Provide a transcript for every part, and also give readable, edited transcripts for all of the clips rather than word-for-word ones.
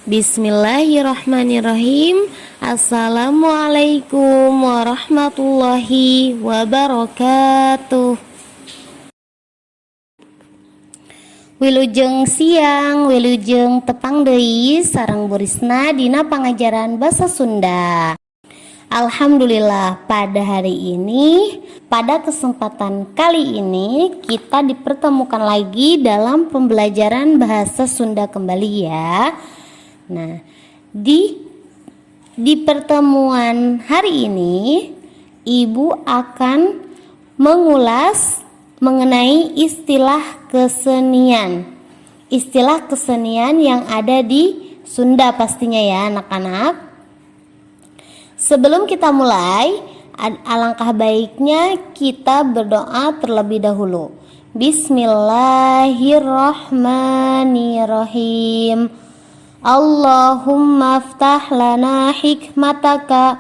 Bismillahirrahmanirrahim. Assalamualaikum warahmatullahi wabarakatuh. Wilujeng siang, wilujeng tepang deui sareng Burisna dina pangajaran basa Sunda. Alhamdulillah, pada hari ini, pada kesempatan kali ini kita dipertemukan lagi dalam pembelajaran bahasa Sunda kembali ya. Nah, di pertemuan hari ini Ibu akan mengulas mengenai istilah kesenian. Istilah kesenian yang ada di Sunda pastinya ya anak-anak. Sebelum kita mulai, alangkah baiknya kita berdoa terlebih dahulu. Bismillahirrahmanirrahim. Allahumma aftah lana hikmataka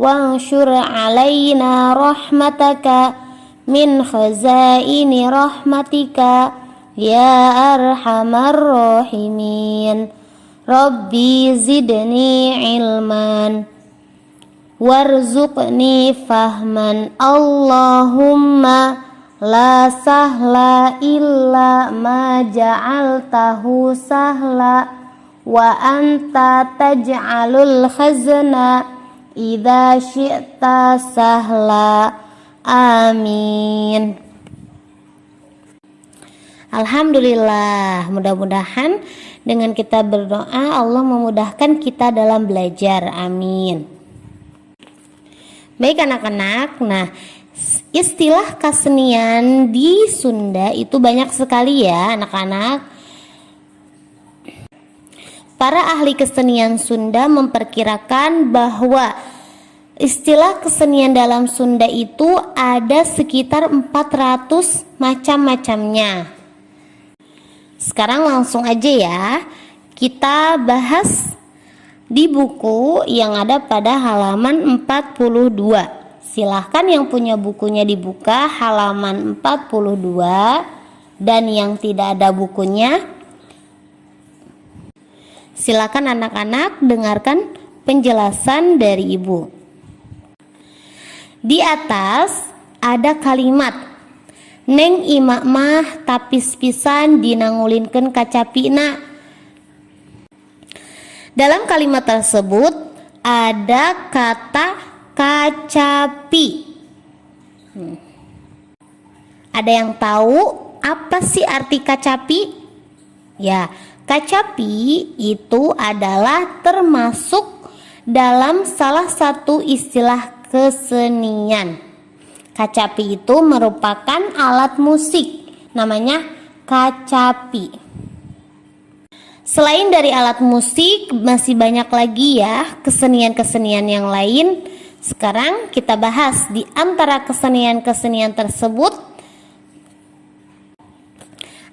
wanshur alaina rahmataka min khazaini rahmatika ya arhamar rahimin. Rabbi zidni ilman warzuqni fahman. Allahumma la sahla illa ma ja'altahu sahla wa anta taj'alul khazna idza syi'ta sahla. Amin. Alhamdulillah, mudah-mudahan dengan kita berdoa Allah memudahkan kita dalam belajar. Amin. Baik anak-anak, nah istilah kesenian di Sunda itu banyak sekali ya anak-anak. Para ahli kesenian Sunda memperkirakan bahwa istilah kesenian dalam Sunda itu ada sekitar 400 macam-macamnya. Sekarang langsung aja ya, kita bahas di buku yang ada pada halaman 42. Silahkan yang punya bukunya dibuka halaman 42, dan yang tidak ada bukunya silakan anak-anak dengarkan penjelasan dari Ibu. Di atas ada kalimat Neng imak mah tapis pisan dinangulinkeun kacapina. Dalam kalimat tersebut ada kata kacapi. Ada yang tahu apa sih arti kacapi? Ya, kacapi itu adalah termasuk dalam salah satu istilah kesenian. Kacapi itu merupakan alat musik, namanya kacapi. Selain dari alat musik, masih banyak lagi ya kesenian-kesenian yang lain. Sekarang kita bahas di antara kesenian-kesenian tersebut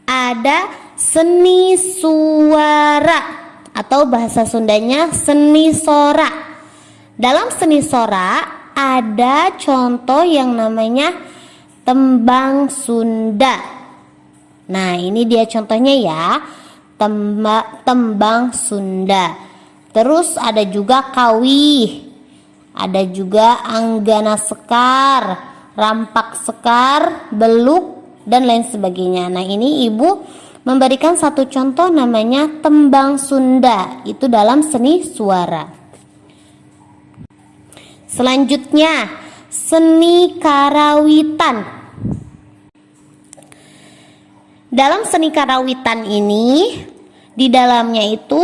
ada seni suara atau bahasa Sundanya seni sora. Dalam seni sora ada contoh yang namanya tembang Sunda. Nah, ini dia contohnya ya. Tembang Sunda. Terus ada juga kawih. Ada juga anggana sekar, rampak sekar, beluk dan lain sebagainya. Nah, ini Ibu memberikan satu contoh namanya tembang Sunda. Itu dalam seni suara. Selanjutnya, seni karawitan. Dalam seni karawitan ini, di dalamnya itu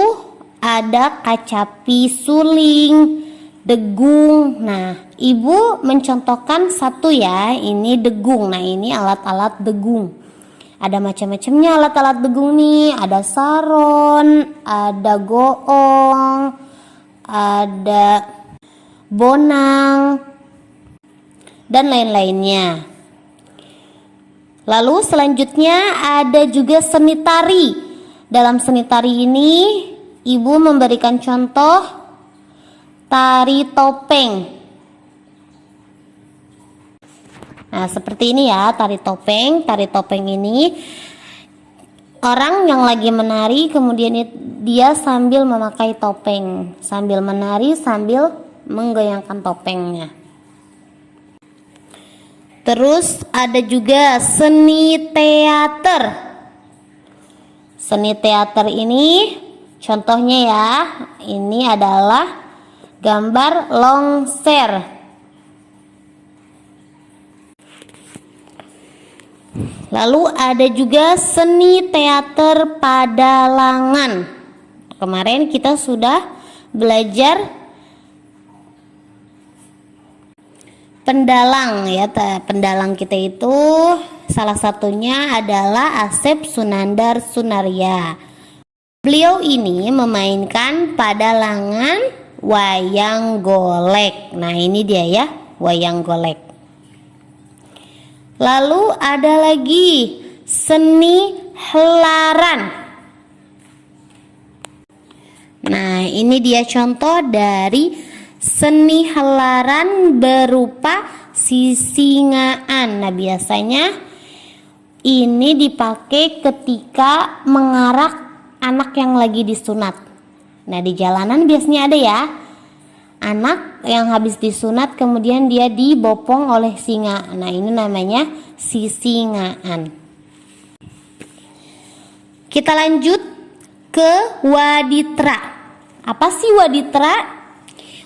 ada kacapi, suling, degung. Nah, Ibu mencontohkan satu ya, ini degung. Nah, ini alat-alat degung. Ada macam-macamnya alat-alat degung nih. Ada saron, ada goong, ada bonang, dan lain-lainnya. Lalu selanjutnya ada juga seni tari. Dalam seni tari ini Ibu memberikan contoh tari topeng. Nah, seperti ini ya tari topeng. Tari topeng ini orang yang lagi menari, kemudian dia sambil memakai topeng, sambil menari sambil menggoyangkan topengnya. Terus ada juga seni teater. Seni teater ini contohnya ya, ini adalah gambar longser. Lalu ada juga seni teater padalangan. Kemarin kita sudah belajar pendalang ya. Pendalang kita itu salah satunya adalah Asep Sunandar Sunaria. Beliau ini memainkan padalangan wayang golek. Nah, ini dia ya, wayang golek. Lalu ada lagi seni helaran. Nah, ini dia contoh dari seni helaran berupa sisingaan. Nah, biasanya ini dipakai ketika mengarak anak yang lagi disunat. Nah, di jalanan biasanya ada ya, anak yang habis disunat kemudian dia dibopong oleh singa. Nah, ini namanya sisingaan. Kita lanjut ke waditra. Apa sih waditra?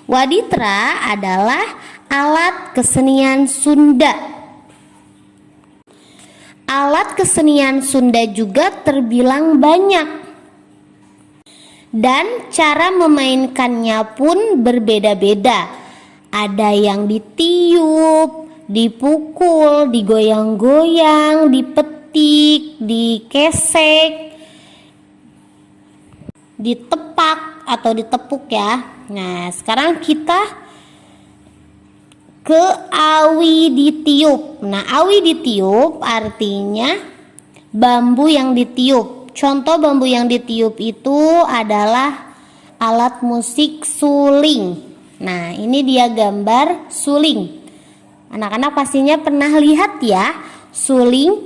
Waditra adalah alat kesenian Sunda. Alat kesenian Sunda juga terbilang banyak. Dan cara memainkannya pun berbeda-beda. Ada yang ditiup, dipukul, digoyang-goyang, dipetik, dikesek, ditepak atau ditepuk ya. Nah, sekarang kita ke awi ditiup. Nah, awi ditiup artinya bambu yang ditiup. Contoh bambu yang ditiup itu adalah alat musik suling. Nah, ini dia gambar suling. Anak-anak pastinya pernah lihat ya suling.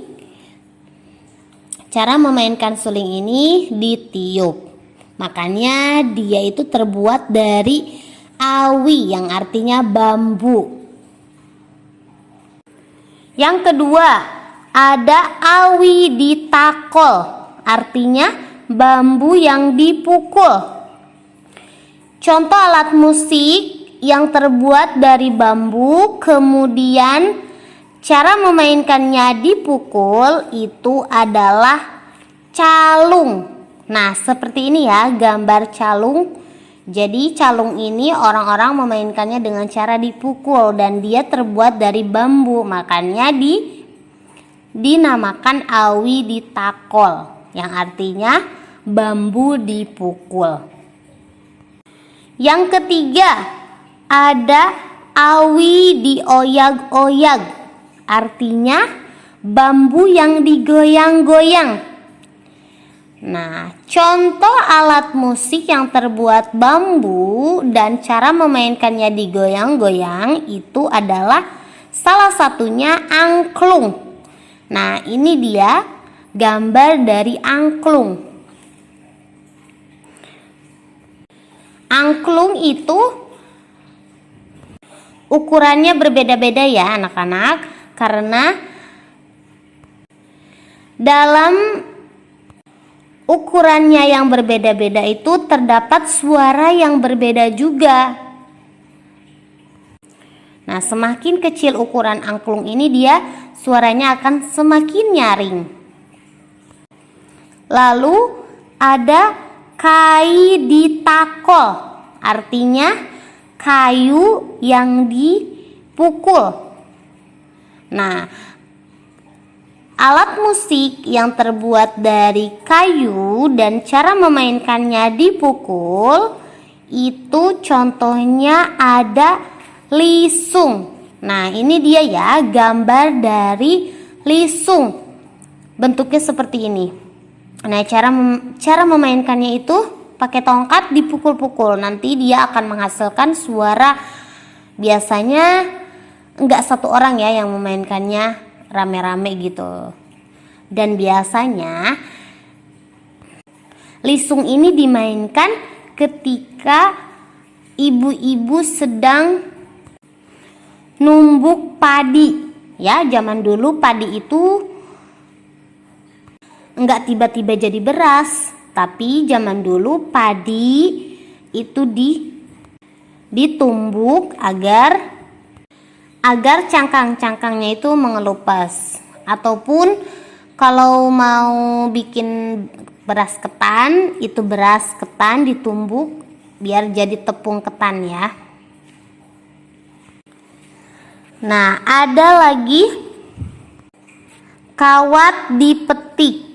Cara memainkan suling ini ditiup. Makanya dia itu terbuat dari awi yang artinya bambu. Yang kedua, ada awi ditakol. Artinya bambu yang dipukul. Contoh alat musik yang terbuat dari bambu, kemudian cara memainkannya dipukul itu adalah calung. Nah, seperti ini ya gambar calung. Jadi calung ini orang-orang memainkannya dengan cara dipukul dan dia terbuat dari bambu. Makanya dinamakan awi ditakol, yang artinya bambu dipukul. Yang ketiga, ada awi dioyag-oyag. Artinya bambu yang digoyang-goyang. Nah, contoh alat musik yang terbuat bambu dan cara memainkannya digoyang-goyang itu adalah salah satunya angklung. Nah, ini dia gambar dari angklung. Angklung itu ukurannya berbeda-beda ya anak-anak, karena dalam ukurannya yang berbeda-beda itu terdapat suara yang berbeda juga. Nah, semakin kecil ukuran angklung ini dia suaranya akan semakin nyaring. Lalu ada kai ditakol, artinya kayu yang dipukul. Nah, alat musik yang terbuat dari kayu dan cara memainkannya dipukul itu contohnya ada lisung. Nah, ini dia ya gambar dari lisung. Bentuknya seperti ini. Nah, cara memainkannya itu pakai tongkat dipukul-pukul. Nanti dia akan menghasilkan suara. Biasanya enggak satu orang ya yang memainkannya, rame-rame gitu. Dan biasanya Lisung ini dimainkan ketika ibu-ibu sedang numbuk padi. Ya, zaman dulu padi itu enggak tiba-tiba jadi beras, tapi zaman dulu padi itu ditumbuk agar cangkang-cangkangnya itu mengelupas. Ataupun kalau mau bikin beras ketan, itu beras ketan ditumbuk biar jadi tepung ketan ya. Nah, ada lagi kawat dipetik.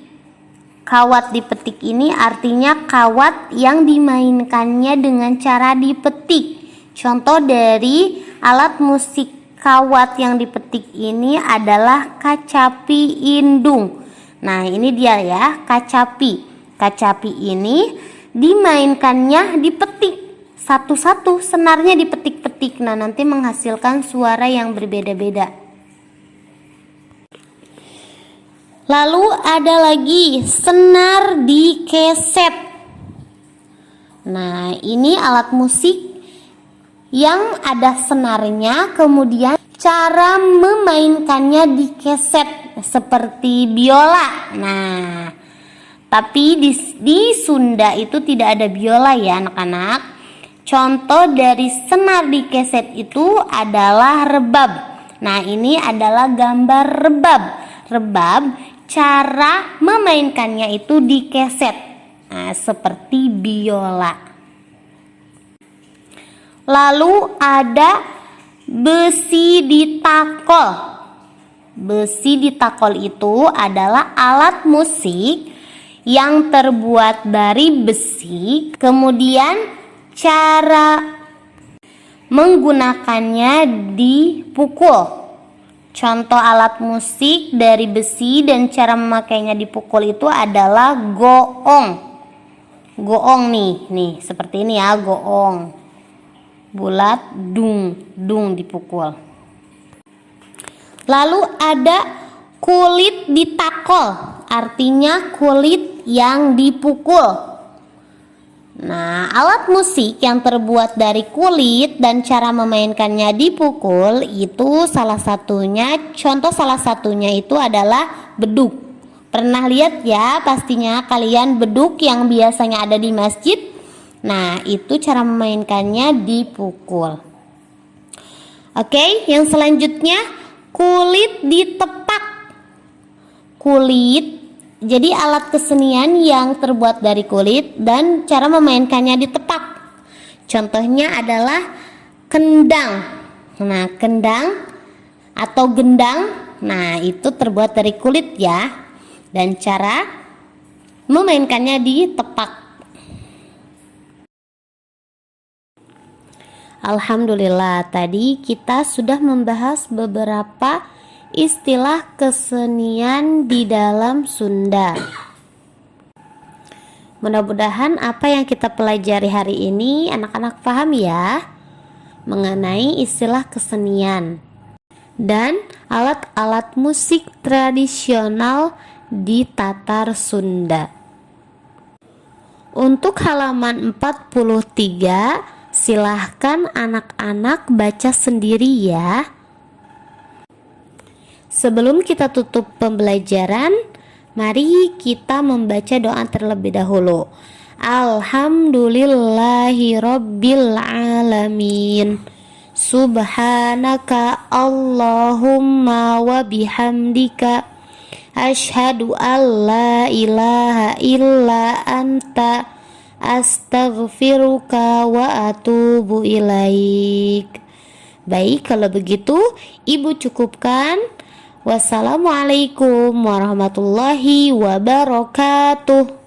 Kawat dipetik ini artinya kawat yang dimainkannya dengan cara dipetik. Contoh dari alat musik kawat yang dipetik ini adalah kacapi indung. Nah, ini dia ya, kacapi. Kacapi ini dimainkannya dipetik. Satu-satu senarnya dipetik-petik. Nah, nanti menghasilkan suara yang berbeda-beda. Lalu ada lagi senar dikeset. Nah, ini alat musik yang ada senarnya, kemudian cara memainkannya dikeset seperti biola. Nah, tapi di Sunda itu tidak ada biola ya anak-anak. Contoh dari senar dikeset itu adalah rebab. Nah, ini adalah gambar rebab. Rebab cara memainkannya itu dikeset. Nah, seperti biola. Lalu ada besi ditakol. Besi ditakol itu adalah alat musik yang terbuat dari besi, kemudian cara menggunakannya dipukul. Contoh alat musik dari besi dan cara memakainya dipukul itu adalah goong. Goong nih seperti ini ya, goong. Bulat, dung dipukul. Lalu ada kulit ditakol, artinya kulit yang dipukul. Nah, alat musik yang terbuat dari kulit dan cara memainkannya dipukul itu contoh salah satunya itu adalah beduk. Pernah lihat ya pastinya kalian beduk yang biasanya ada di masjid. Nah, itu cara memainkannya dipukul. Oke, yang selanjutnya kulit ditepak. Kulit jadi alat kesenian yang terbuat dari kulit dan cara memainkannya ditepak. Contohnya adalah kendang. Nah, kendang atau gendang, nah itu terbuat dari kulit ya. Dan cara memainkannya ditepak. Alhamdulillah, tadi kita sudah membahas beberapa istilah kesenian di dalam Sunda. Mudah-mudahan apa yang kita pelajari hari ini anak-anak paham ya mengenai istilah kesenian dan alat-alat musik tradisional di Tatar Sunda. Untuk halaman 43, silahkan anak-anak baca sendiri ya. Sebelum kita tutup pembelajaran, mari kita membaca doa terlebih dahulu. Alhamdulillahi Rabbil Alamin. Subhanaka Allahumma wa bihamdika Ashhadu an la ilaha illa anta astaghfiruka wa atubu ilaik. Baik, kalau begitu Ibu cukupkan. Wassalamualaikum warahmatullahi wabarakatuh.